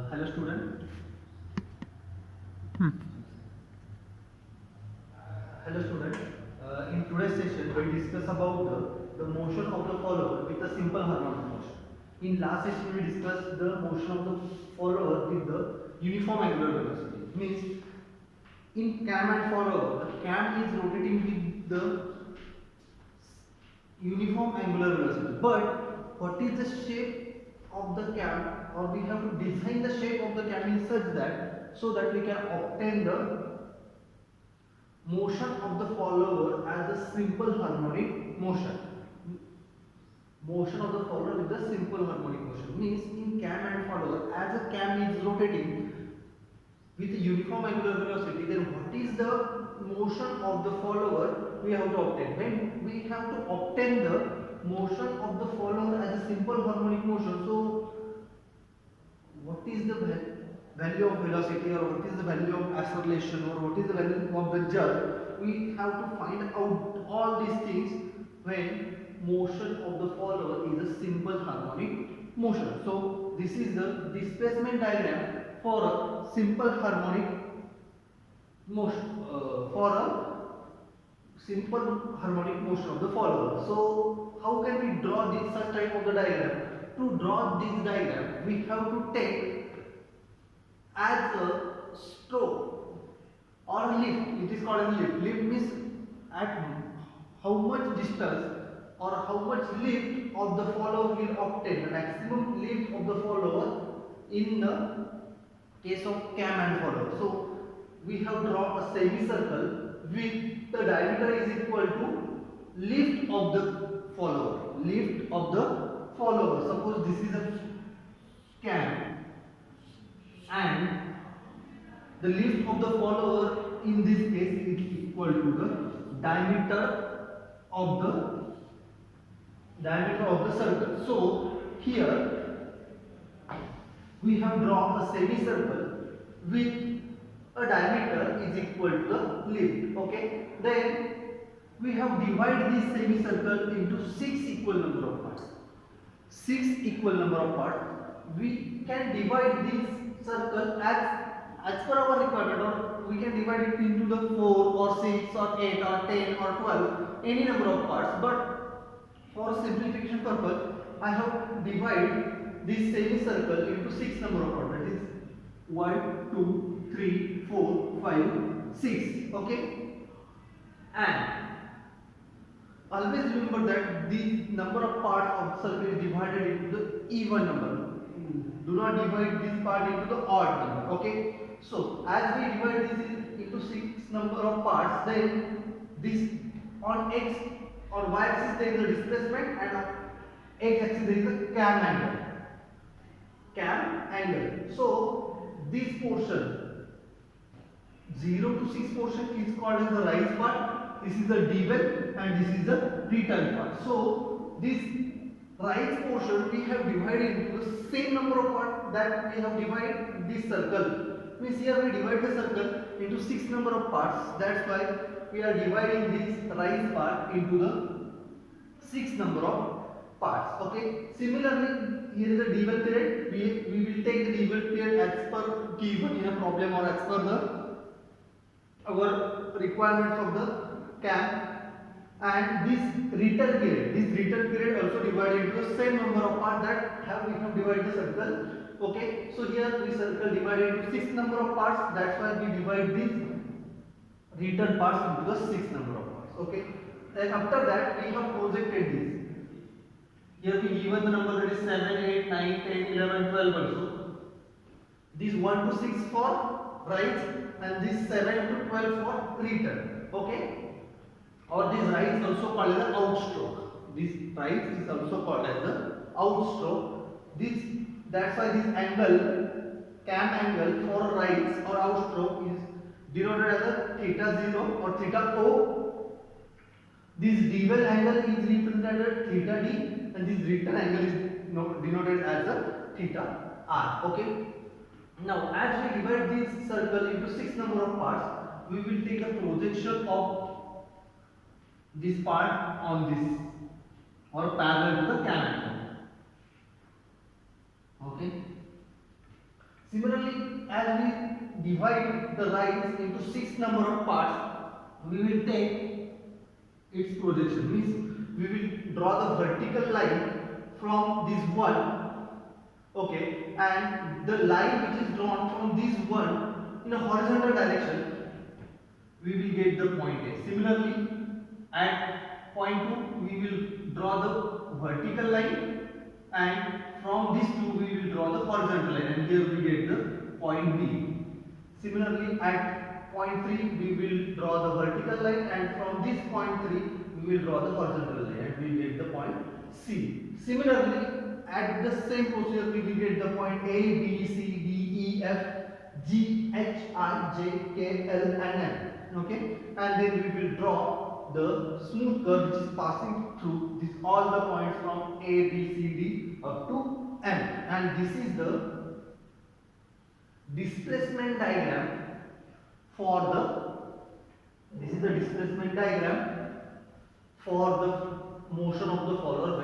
Hello student. Hello student. In today's session we discuss about the motion of the follower with a simple harmonic motion. In last session we discussed the motion of the follower with the uniform angular velocity. Means in cam and follower, the cam is rotating with the uniform angular velocity. But what is the shape of the cam, or we have to design the shape of the cam in such that so that we can obtain the motion of the follower as a simple harmonic motion. Motion of the follower with a simple harmonic motion means in cam and follower, as a cam is rotating with a uniform angular velocity, then what is the motion of the follower we have to obtain? When we have to obtain the motion of the follower as a simple harmonic motion, so what is the value of velocity, or what is the value of acceleration, or what is the value of the jerk? We have to find out all these things when motion of the follower is a simple harmonic motion. So this is the displacement diagram for a simple harmonic motion, for a simple harmonic motion of the follower. So how can we draw this such type of the diagram? To draw this diagram, we have to take as a stroke or lift. It is called as lift. Lift means at how much distance or how much lift of the follower will obtain, the maximum lift of the follower in the case of cam and follower. So we have drawn a semicircle with the diameter is equal to lift of the follower. Lift of the follower. Suppose this is a cam and the lift of the follower in this case is equal to the diameter of the circle. So here we have drawn a semicircle with a diameter is equal to the lift. Okay, then we have divided this semicircle into 6 equal number of parts. 6 equal number of parts. We can divide this circle as per our requirement, or we can divide it into the 4 or 6 or 8 or 10 or 12, any number of parts. But for simplification purpose, I have divided this semicircle into 6 number of parts. That is 1, 2, 3, 4, 5, 6. Okay, and always remember that the number of parts of the circle is divided into the even number. Do not divide this part into the odd number. Okay, so as we divide this into 6 number of parts, then this on x or y axis there is a displacement, and on x axis there is a cam angle. Cam angle. So this portion 0 to 6 portion is called as the rise part. This is the devel and this is the return part. So this rise portion we have divided into the same number of parts that we have divided this circle. Means here we divide the circle into 6 number of parts. That's why we are dividing this rise part into the 6 number of parts. Okay. Similarly, here is a devel period. We will take the devel period as per given in a problem, or as per our requirements of the cam. And this return period also divided into the same number of parts that we have divided the circle. Okay, so here we circle divided into 6 number of parts. That's why we divide these return parts into the 6 number of parts. Okay, then after that we have projected this. Here we given the number that is 7, 8, 9, 10, 11, 12 also. This 1 to 6 for rise and this 7 to 12 for return. Okay. Or this rise is also called as the outstroke. This rise is also called as the outstroke. That's why this angle, cam angle for rise or outstroke, is denoted as a theta 0 or theta O. This devel angle is represented as theta D, and this return angle is denoted as a theta R. Okay. Now, as we divide this circle into 6 number of parts, we will take a projection of this part on this, or parallel to the cam angle. Okay. Similarly, as we divide the lines into 6 number of parts, we will take its projection. Means we will draw the vertical line from this one, okay, and the line which is drawn from this one in a horizontal direction, we will get the point A. Similarly, at point 2, we will draw the vertical line, and from this 2 we will draw the horizontal line, and here we get the point B. Similarly, at point 3 we will draw the vertical line, and from this point 3 we will draw the horizontal line, and we will get the point C. Similarly, at the same procedure we will get the point A, B, C, D, E, F, G, H, I, J, K, L and M. Okay, and then we will draw the smooth curve which is passing through this all the points from A, B, C, D up to M, and this is the displacement diagram for the motion of the follower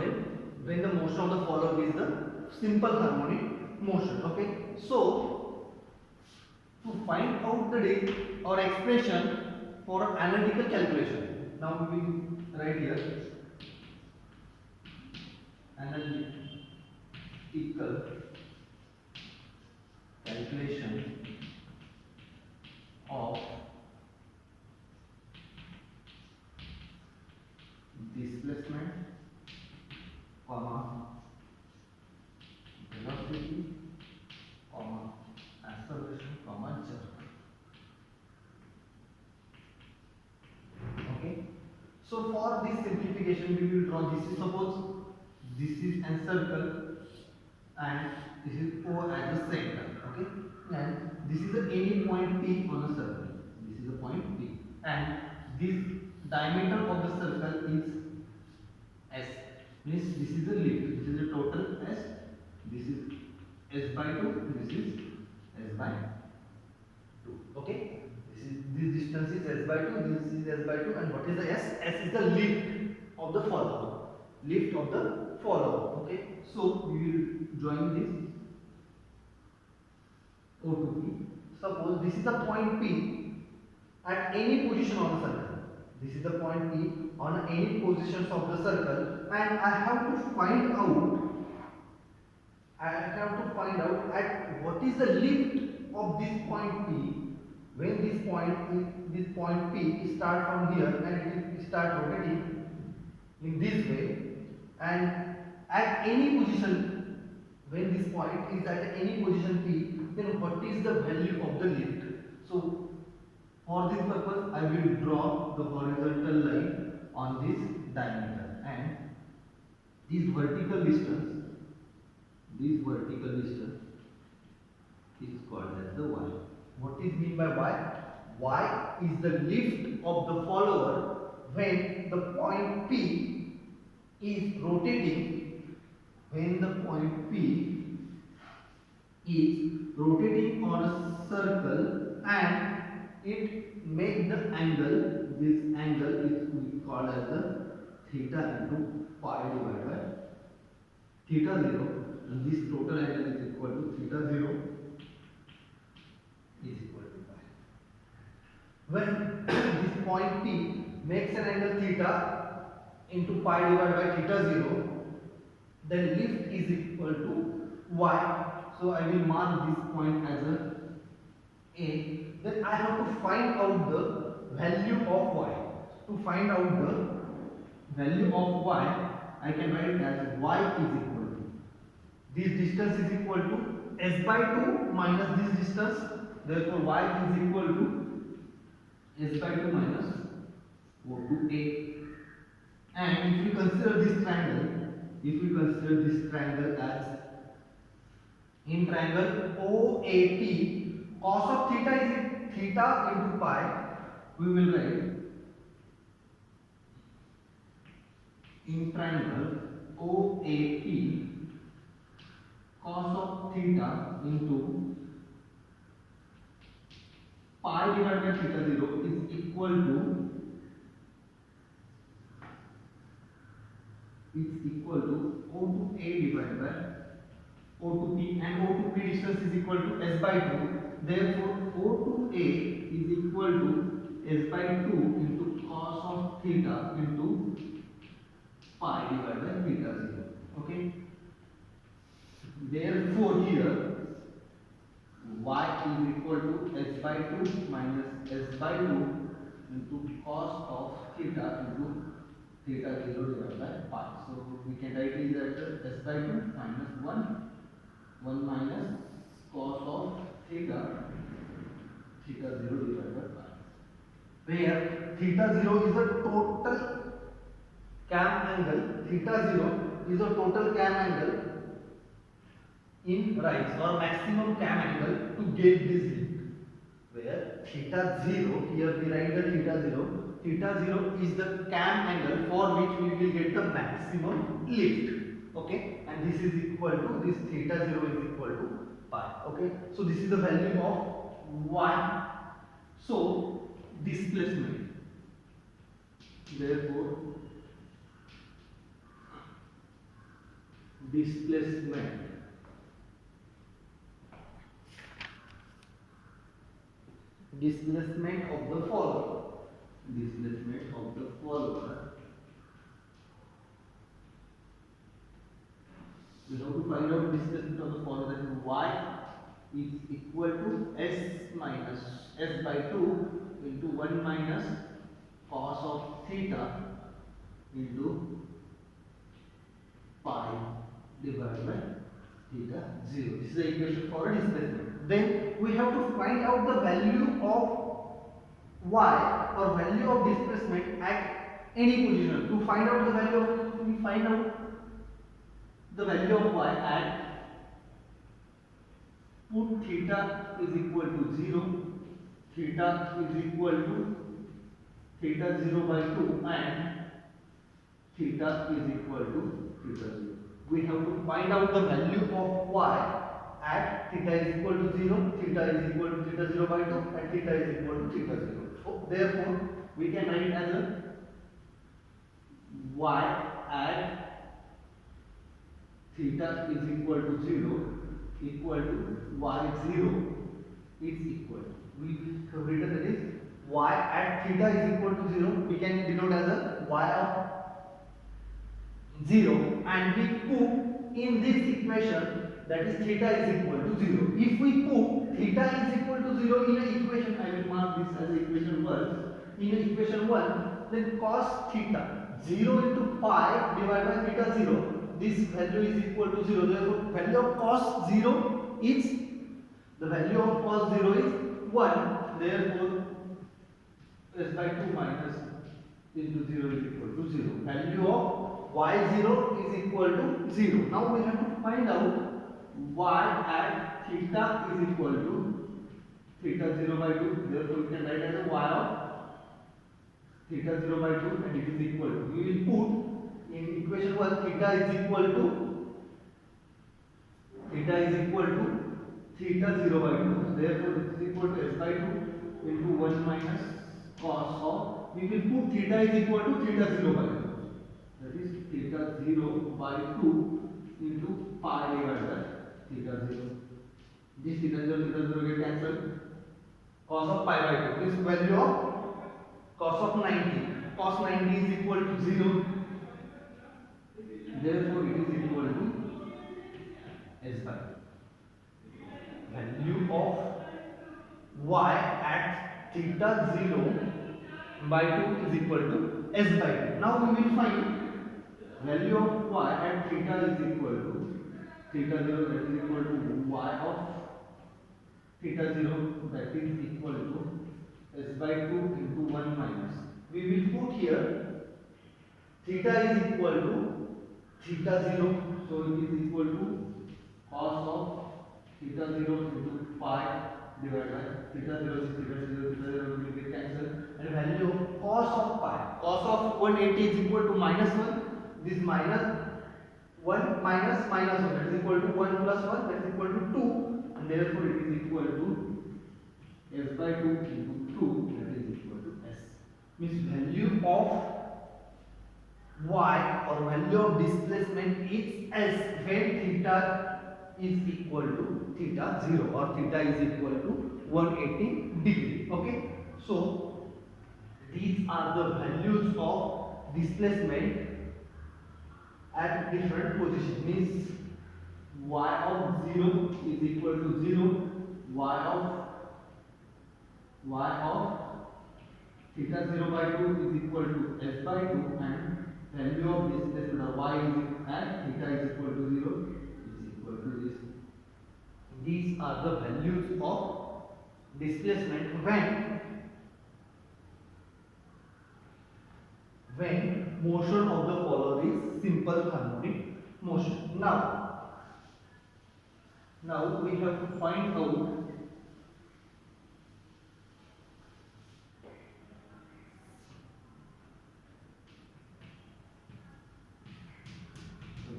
when the motion of the follower is the simple harmonic motion. Okay, so to find out the or expression for analytical calculation, now we will write here analytical calculation of displacement, velocity, acceleration, jerk. Okay. So for this simplification, we will draw this. Suppose this is a circle, and this is O at the center. Okay, and this is any point P on a circle. This is a point P, and this diameter of the circle is S. Means this is the lift. This is the total S. This is S by 2. This is S by 2. Okay. This distance is S by 2. This is S by 2. And what is the S? S is the lift of the follower. Lift of the follower. Okay. So we will join this O to P. Suppose this is the point P at any position on the circle. This is the point P on any positions of the circle, and I have to find out at what is the lift of this point P when this point P start from here and it start rotating in this way, and at any position when this point is at any position P, then what is the value of the lift? So for this purpose, I will draw the horizontal line on this diameter, and this vertical distance is called as the Y. What is mean by Y? Y is the lift of the follower when the point P is rotating. When the point P is rotating on a circle and it makes the angle, this angle is called as the theta into pi divided by theta 0, and this total angle is equal to theta 0 is equal to pi. When this point P makes an angle theta into pi divided by theta 0, then lift is equal to Y. So I will mark this point as A. Then I have to find out the value of Y. To find out the value of Y, I can write it as Y is equal to, this distance is equal to S by 2 minus this distance. Therefore Y is equal to S by 2 minus O to A. And if we consider this triangle, as in triangle OAP, cos of theta is theta into pi, we will write in triangle OAP, cos of theta into pi divided by theta 0 is equal to O to A divided by O to P, and O to P distance is equal to S by 2. Therefore, O to A is equal to S by 2 into cos of theta into pi divided by theta 0. Okay. Therefore, here y is equal to S by 2 minus S by 2 into cos of theta into theta 0 divided by pi. So we can write it as S by 2 minus 1 minus cos of theta 0 divided by pi. Where theta 0 is a total cam angle, theta 0 is a total cam angle in rise or maximum cam angle to get this lift. Where theta 0, here we write the theta 0 is the cam angle for which we will get the maximum lift. Okay, and this is equal to, this theta 0 is equal to pi. Okay, so this is the value of y. So displacement, therefore displacement of the follower, we have to find out displacement of the follower, that is y is equal to s minus s by 2 into 1 minus cos of theta into pi divided by theta 0. This is the equation for a displacement. Then we have to find out the value of y or value of displacement at any position. To find out the value of, we find out the value of y at, put theta is equal to 0, theta is equal to theta 0 by 2 and theta is equal to theta 0. We have to find out the value of y at theta is equal to 0, theta is equal to theta 0 by 2 and theta is equal to theta 0. So therefore, we can write as a y at theta is equal to 0 equal to y0 is equal to, we have written that is y at theta is equal to 0, we can denote as a y of 0 and we put in this equation, that is theta is equal to 0. If we put theta is equal to 0 in an equation, I will mark this as equation 1. In equation 1, then cos theta 0 into pi divided by theta 0, this value is equal to 0. Therefore, value of cos 0 is, the value of cos 0 is 1. Therefore, s by 2 minus into 0 is equal to 0. Value of y0 is equal to 0. Now we have to find out y at theta is equal to theta 0 by 2. Therefore, we can write as a y of theta 0 by 2 and it is equal to, we will put in equation 1 theta is equal to theta 0 by 2. Therefore, this is equal to s by 2 into 1 minus cos of, we will put theta is equal to theta 0 by 2. That is theta 0 by 2 into pi divided by theta 0. This theta 0 get cancelled. Cos of pi by 2. This value of cos of 90. Cos 90 is equal to 0. Therefore, it is equal to s by 2. Value of y at theta 0 by 2 is equal to s by 2. Now we will find value of y at theta is equal to theta 0, that is equal to y of theta 0, that is equal to s by 2 into 1 minus. We will put here theta is equal to theta 0, so it is equal to cos of theta 0 into pi divided by theta 0 is theta 0 will be cancelled, and value of cos of pi, cos of 180 is equal to minus 1, this minus 1 minus minus 1, that is equal to 1 plus 1, that is equal to 2, and therefore it is equal to s by 2 into 2, that is equal to s. Means value of y or value of displacement is s when theta is equal to theta 0 or theta is equal to 180 degree. Okay, so these are the values of displacement at different position. Means y of 0 is equal to 0, y of theta 0 by 2 is equal to s by 2, and value of displacement y is at theta is equal to 0 is equal to this. These are the values of displacement when motion of the follower is simple harmonic motion. Now we have to find out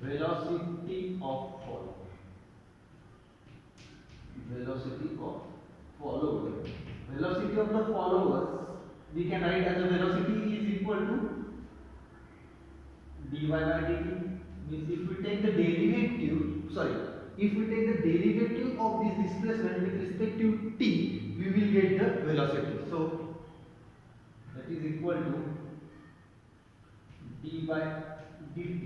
velocity of follower. Velocity of follower. Velocity of the followers we can write as a velocity is equal to dy by dt. Means if we take the derivative, of this displacement with respect to t, we will get the velocity. So that is equal to d by dt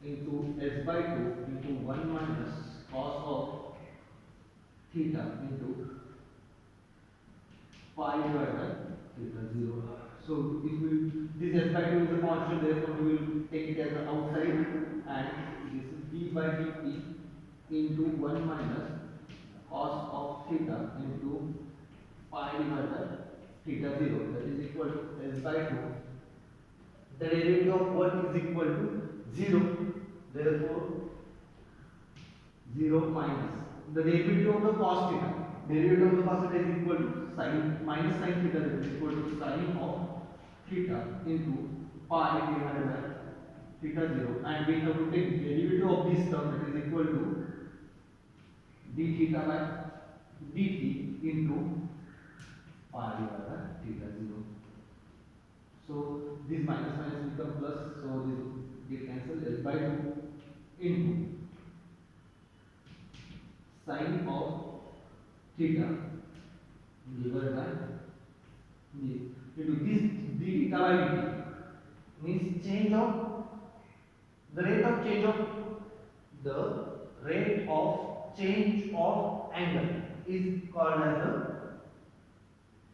into s by 2 into 1 minus cos of theta into pi divided by theta 0. So if we, this s by 2 is a constant, therefore we will take it as the outside, and this is d by dt into 1 minus cos of theta into pi divided by theta 0, that is equal to s by 2. The derivative of 1 is equal to 0, therefore 0 minus the derivative of the cos theta. Derivative of the cos theta is equal to sin minus sin theta, that is equal to sin of theta into pi divided by theta 0, and we have to take derivative of this term, that is equal to d theta by dt into pi divided by theta 0. So this minus minus become plus, so this get cancelled. S by 2 into sin of theta divided by this into this d theta by dt means change of the rate of change of angle is called as the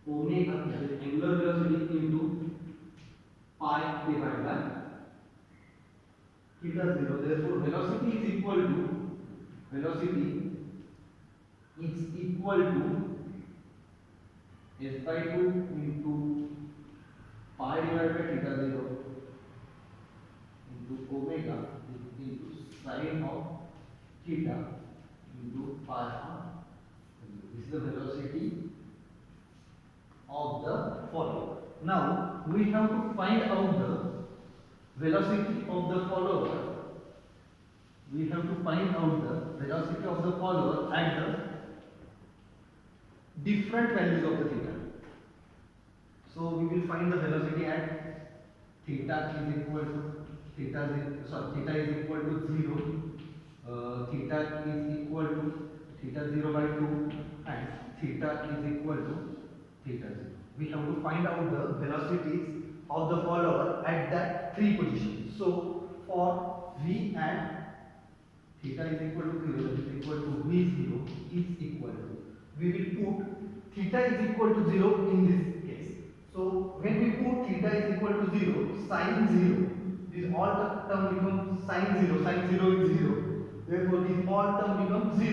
omega, that is angular velocity into pi divided by theta 0. Therefore velocity is equal to s by 2 into pi divided by theta 0 into omega into sin of theta into pi. This is the velocity of the follower. Now we have to find out the velocity of the follower. We have to find out the velocity of the follower at the different values of the theta. So we will find the velocity at theta is equal to theta is equal to 0, theta is equal to theta 0 by 2, and theta is equal to theta 0. We have to find out the velocities of the follower at that three positions. So for v and theta is equal to 0, that is equal to v0 is equal to, we will put theta is equal to 0 in this case. So when we put theta is equal to 0, sin 0, this all term becomes sin 0 is 0, therefore this all term becomes 0.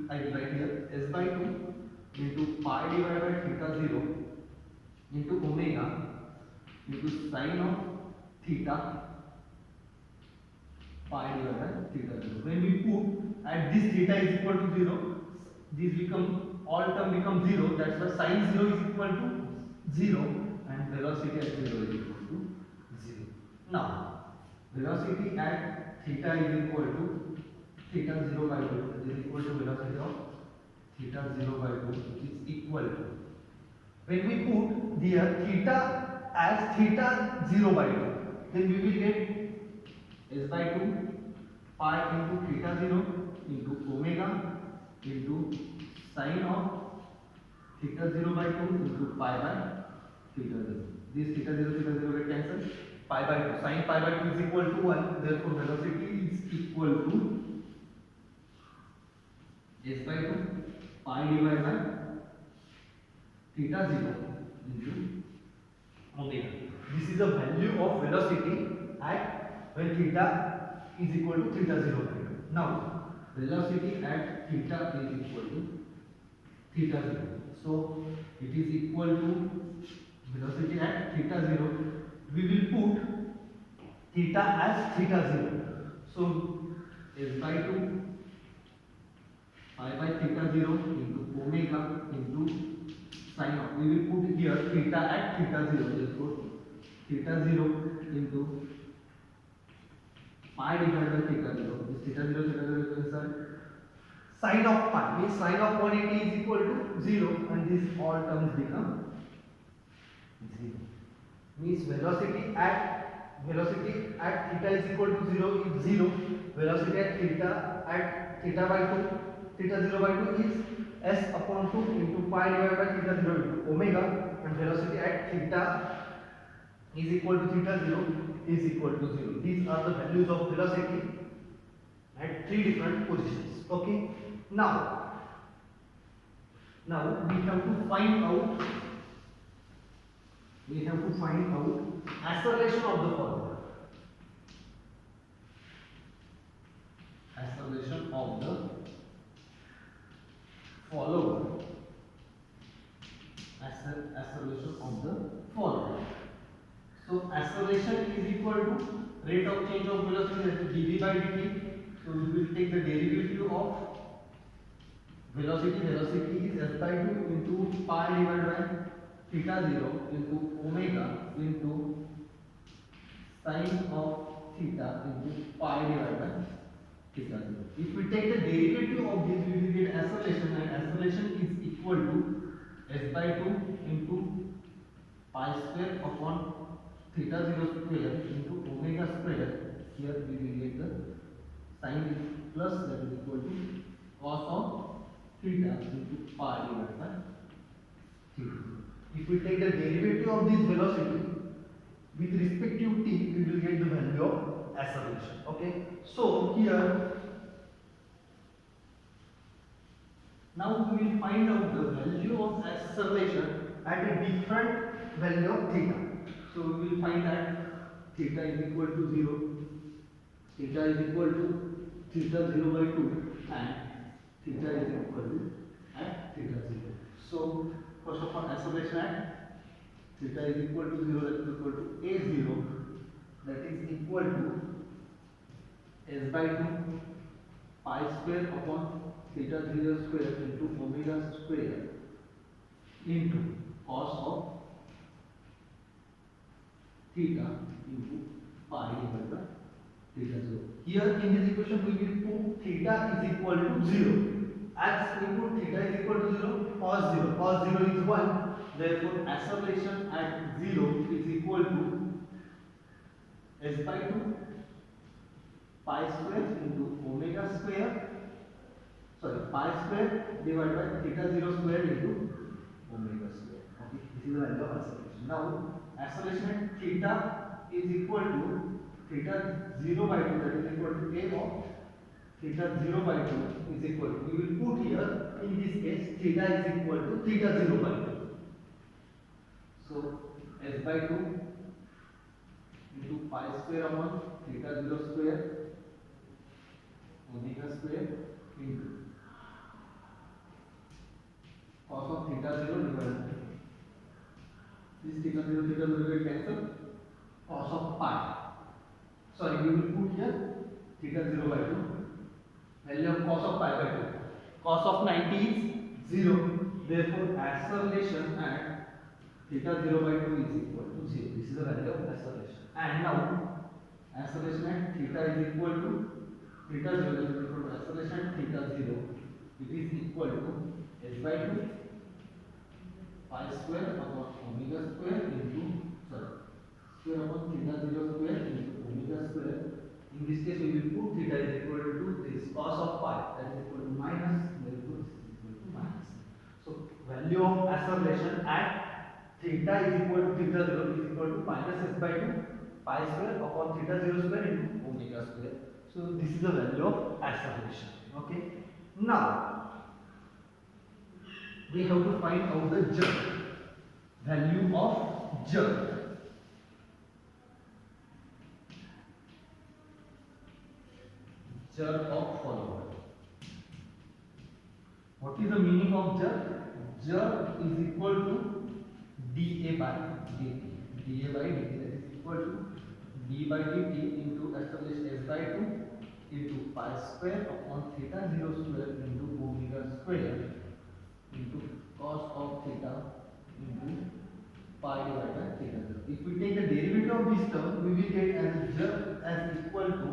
I will write here s by 2 into pi divided by theta 0 into omega into sin of theta pi divided by theta 0. When we put at this theta is equal to 0, this become all term become 0, that's why sin 0 is equal to 0 and velocity at 0 is equal to 0. Now velocity at theta is equal to theta 0 by 2, that is equal to velocity of theta 0 by 2, which is equal to, when we put here theta as theta 0 by 2, then we will get s by 2 pi into theta 0 into omega into sine of theta 0 by 2 into pi by theta 0. This theta 0 get cancelled. Pi by 2. Sine pi by 2 is equal to 1. Therefore, velocity is equal to s by 2 pi divided by theta 0 into omega. This is the value of velocity at when theta is equal to theta 0 by 2. Now, velocity at theta is equal to theta 0. So, it is equal to velocity at theta 0. We will put theta as theta 0. So, s by 2 pi by theta 0 into omega into sine of. We will put here theta at theta 0. Therefore, theta 0 into pi divided by theta 0. This theta 0 cancel. Sine of pi means sine of 180 is equal to 0 and this all terms become 0. Means velocity at theta is equal to 0 is 0. Velocity at theta by 2 theta 0 by 2 is s upon 2 into pi divided by theta 0 into omega, and velocity at theta is equal to theta 0 is equal to 0. These are the values of velocity at three different positions. Okay. Now we have to find out acceleration of the follower. Acceleration of the follower. Acceleration of the follower. So acceleration is equal to rate of change of velocity, that is dv by dt. So we will take the derivative of velocity. Velocity is s by 2 into pi divided by theta 0 into omega into sine of theta into pi divided by theta 0. If we take the derivative of this, we will get acceleration, and acceleration is equal to s by 2 into pi square upon theta 0 square into omega square. Here we will get the sine is plus, that is equal to cos of theta into pi divided by theta. If we take the derivative of this velocity with respect to t, we will get the value of acceleration. Okay. So here now we will find out the value of acceleration at a different value of theta. So we will find that theta is equal to 0, theta is equal to theta 0 by 2, and theta is equal to at theta 0. So first of all, acceleration at theta is equal to 0, that is equal to a0, that is equal to s by 2 pi square upon theta 0 square into omega square into cos of theta into pi divided by theta 0. Here in this equation we will put theta is equal to 0. As we put theta is equal to 0, cos 0 is 1. Therefore, acceleration at 0 is equal to s by 2 pi square into omega square, pi square divided by theta 0 square into omega square. Okay, this is the value of acceleration. Now, acceleration at theta is equal to theta 0 by 2, that is equal to a of theta 0 by 2 is equal to, we will put here in this case theta is equal to theta 0 by 2. So s by 2 into pi square upon theta 0 square omega square into cos of theta 0 divided by this theta 0 will cancel, cos of pi. Sorry, we will put here theta 0 by 2. Value of cos of pi by 2. Cos of 90 is 0. Therefore, acceleration at theta 0 by 2 is equal to 0. This is the value of acceleration. And now, acceleration at theta is equal to theta 0 is equal to acceleration at theta 0. It is equal to s by 2 pi square upon omega square into square upon theta 0 square into omega square In this case, we will put theta is equal to this cos of pi, that is equal to minus, therefore this is equal to minus. So value of acceleration at theta is equal to theta 0 is equal to minus s by 2 pi square upon theta 0 square into omega square. So this is the value of acceleration. Okay. Now we have to find out the jerk. Value of jerk. Jerk of follower. What is the meaning of jerk? Jerk is equal to dA by dt. dA by dt, that is equal to d by dt into established s by 2 into pi square upon theta 0 square into omega square into cos of theta into pi divided by theta 0. If we take the derivative of this term, we will get as jerk as equal to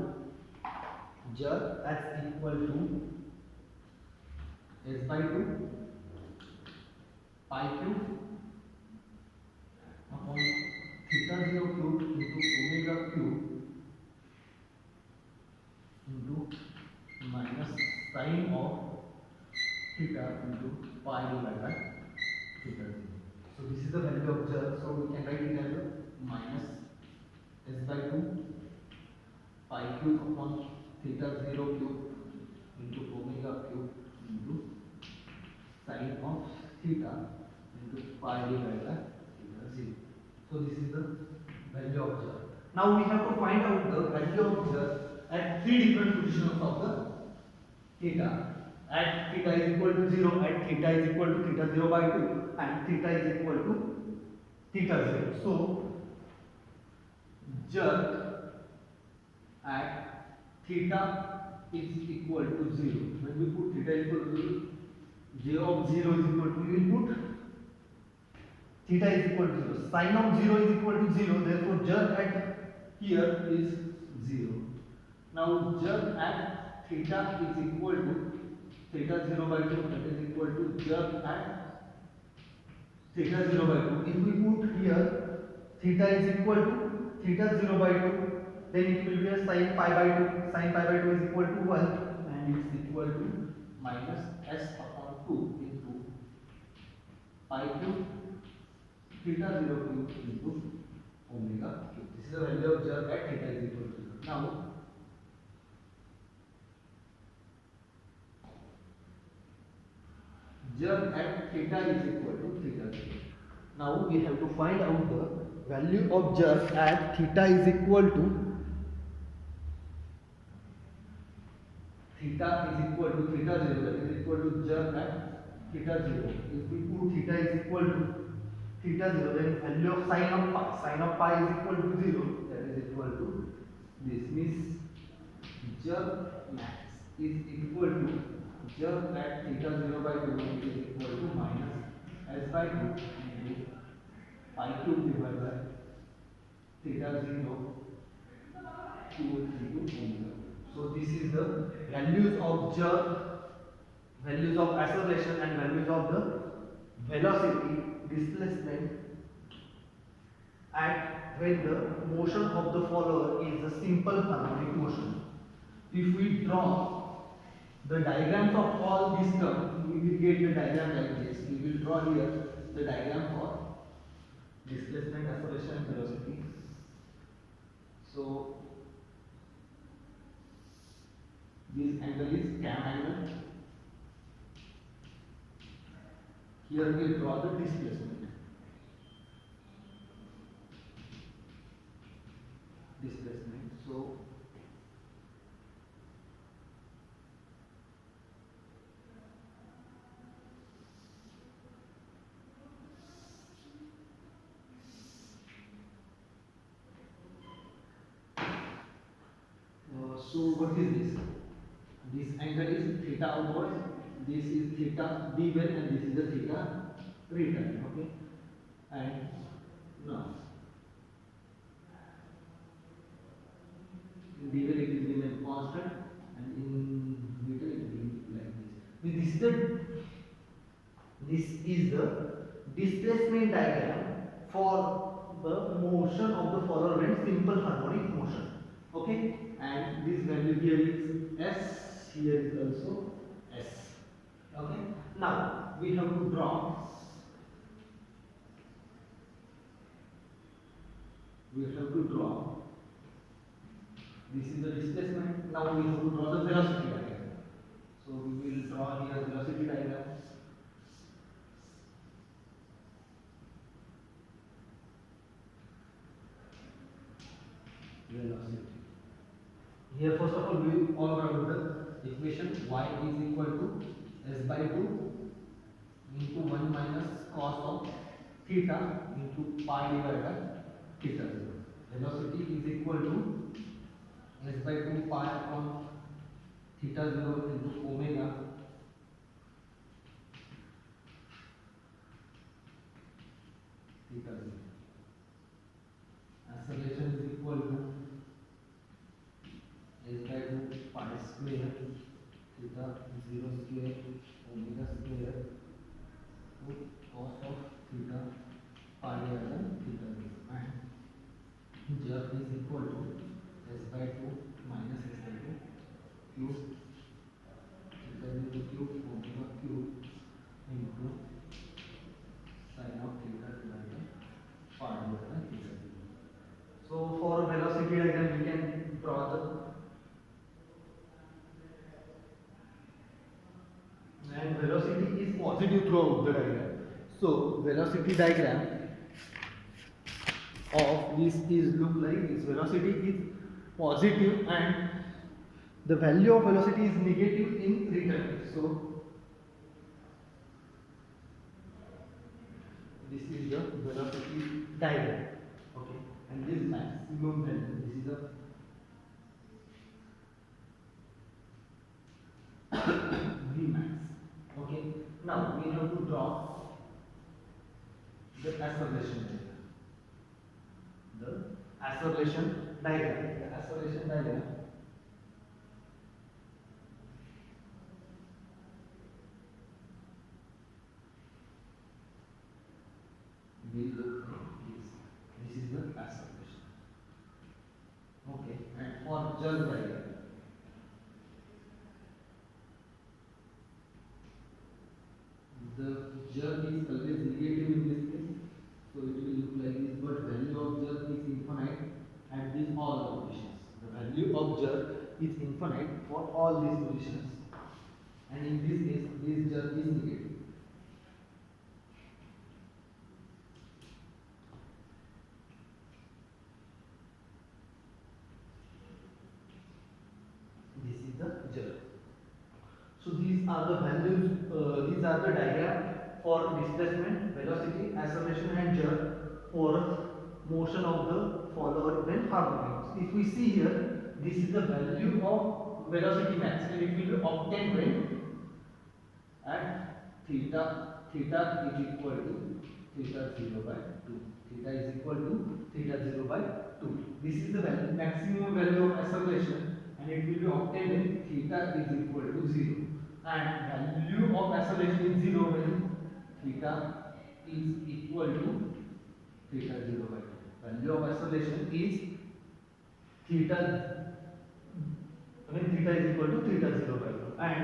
s by 2 pi cube upon theta 0 cube into omega cube into minus sine of theta into pi divided by theta 0. So this is the value of jerk. So we can write it as minus s by 2 pi cube upon theta 0 cube into omega cube into sine of theta into pi divided by theta 0. So this is the value of jerk. Now we have to find out the value of jerk at three different positions of the theta. At theta is equal to 0, at theta is equal to theta 0 by 2, and theta is equal to theta 0. So jerk at theta is equal to 0. When we put theta is equal to 0, j of 0 is equal to, we will put theta is equal to 0. Sine of 0 is equal to 0, therefore jerk at here is 0. Now jerk at theta is equal to theta 0 by 2, that is equal to jerk at theta 0 by 2. If we put here theta is equal to theta 0 by 2, then it will be a sine pi by 2. Sine pi by 2 is equal to 1 and it's equal to minus s upon 2 into pi cube theta 0 cube into omega cube. This is the value of jerk at theta is equal to 0. Now jerk at theta is equal to theta 0. Now we have to find out the value of jerk at theta is equal to theta 0, that is equal to jerk at theta 0. If we put theta is equal to theta 0, then value of sine of pi is equal to 0, that is equal to this. Means jerk max is equal to jerk at theta 0 by 2 is equal to minus s by 2 into pi cube divided by theta 0 cube into omega. So this is the values of jerk, values of acceleration and values of the velocity, displacement at when the motion of the follower is a simple harmonic motion. If we draw the diagrams of all these terms, we will get the diagram like this. We will draw here the diagram for displacement, acceleration and velocity. So this angle is cam angle. Here we will draw the displacement. So so what is this? This angle is theta outwards, this is theta d-well and this is the theta return, okay? And now in d-well it will remain constant and in meter it will be like this. This is the displacement diagram for the motion of the follower when simple harmonic motion, okay? and this value here is S, here is also S. Okay, now we have to draw. This is the displacement. Now we have to draw the velocity diagram. So we will draw here velocity diagram. Velocity. Here first of all we all know the equation y is equal to s by 2 into 1 minus cos of theta into pi divided by theta 0. Velocity is equal to s by 2 pi upon theta 0 into omega theta 0. Acceleration is equal to s by 2 pi square theta 0 square omega square to cos of theta pi divided by theta 0, and jerk is equal to s by 2 minus s by 2 cube theta 0 cube omega cube into sin of theta divided by pi divided by theta 0. So for velocity diagram we can draw the and velocity is positive throughout the diagram. So velocity diagram of this is look like this. Velocity is positive and the value of velocity is negative in return. So this is the velocity diagram. Okay, and this maximum value. This is the Vmax. Okay, now we have to draw the acceleration diagram. The acceleration diagram. The acceleration diagram will look like this. This is the acceleration. Okay, and for jerk diagram. The jerk is always negative in this case, so it will look like this, but value of jerk is infinite at these all the positions. The value of jerk is infinite for all these positions, and in this case this jerk is negative. This is the jerk. So these are the values, these are the diagram for displacement, velocity, acceleration and jerk for motion of the follower when harmonic. If we see here, this is the value of velocity max and it will be obtained when at theta is equal to theta 0 by 2. Theta is equal to theta 0 by 2. This is the value, maximum value of acceleration, and it will be obtained when theta is equal to 0. And value of acceleration is 0 when theta is equal to theta 0 by 2. Value of acceleration is theta when theta is equal to theta 0 by 2. And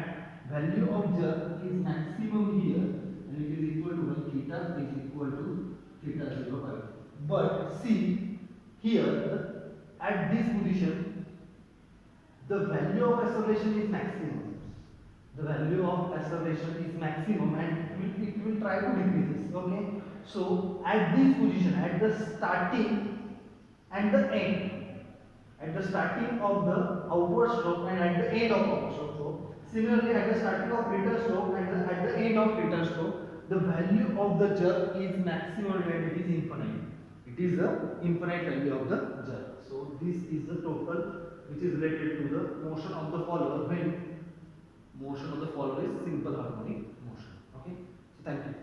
value of jerk is maximum here, and it is equal to when theta is equal to theta 0 by 2. But see here, at this position, the value of acceleration is maximum. The value of acceleration is maximum and it will try to decrease. Okay, so at this position, at the starting and the end, at the starting of the outward stroke and at the end of outward stroke. So similarly, at the starting of return stroke and at the end of return stroke, the value of the jerk is maximum when it is infinite. It is the infinite value of the jerk. So this is the total which is related to the motion of the follower when motion of the follower is simple harmonic motion. Okay, so thank you.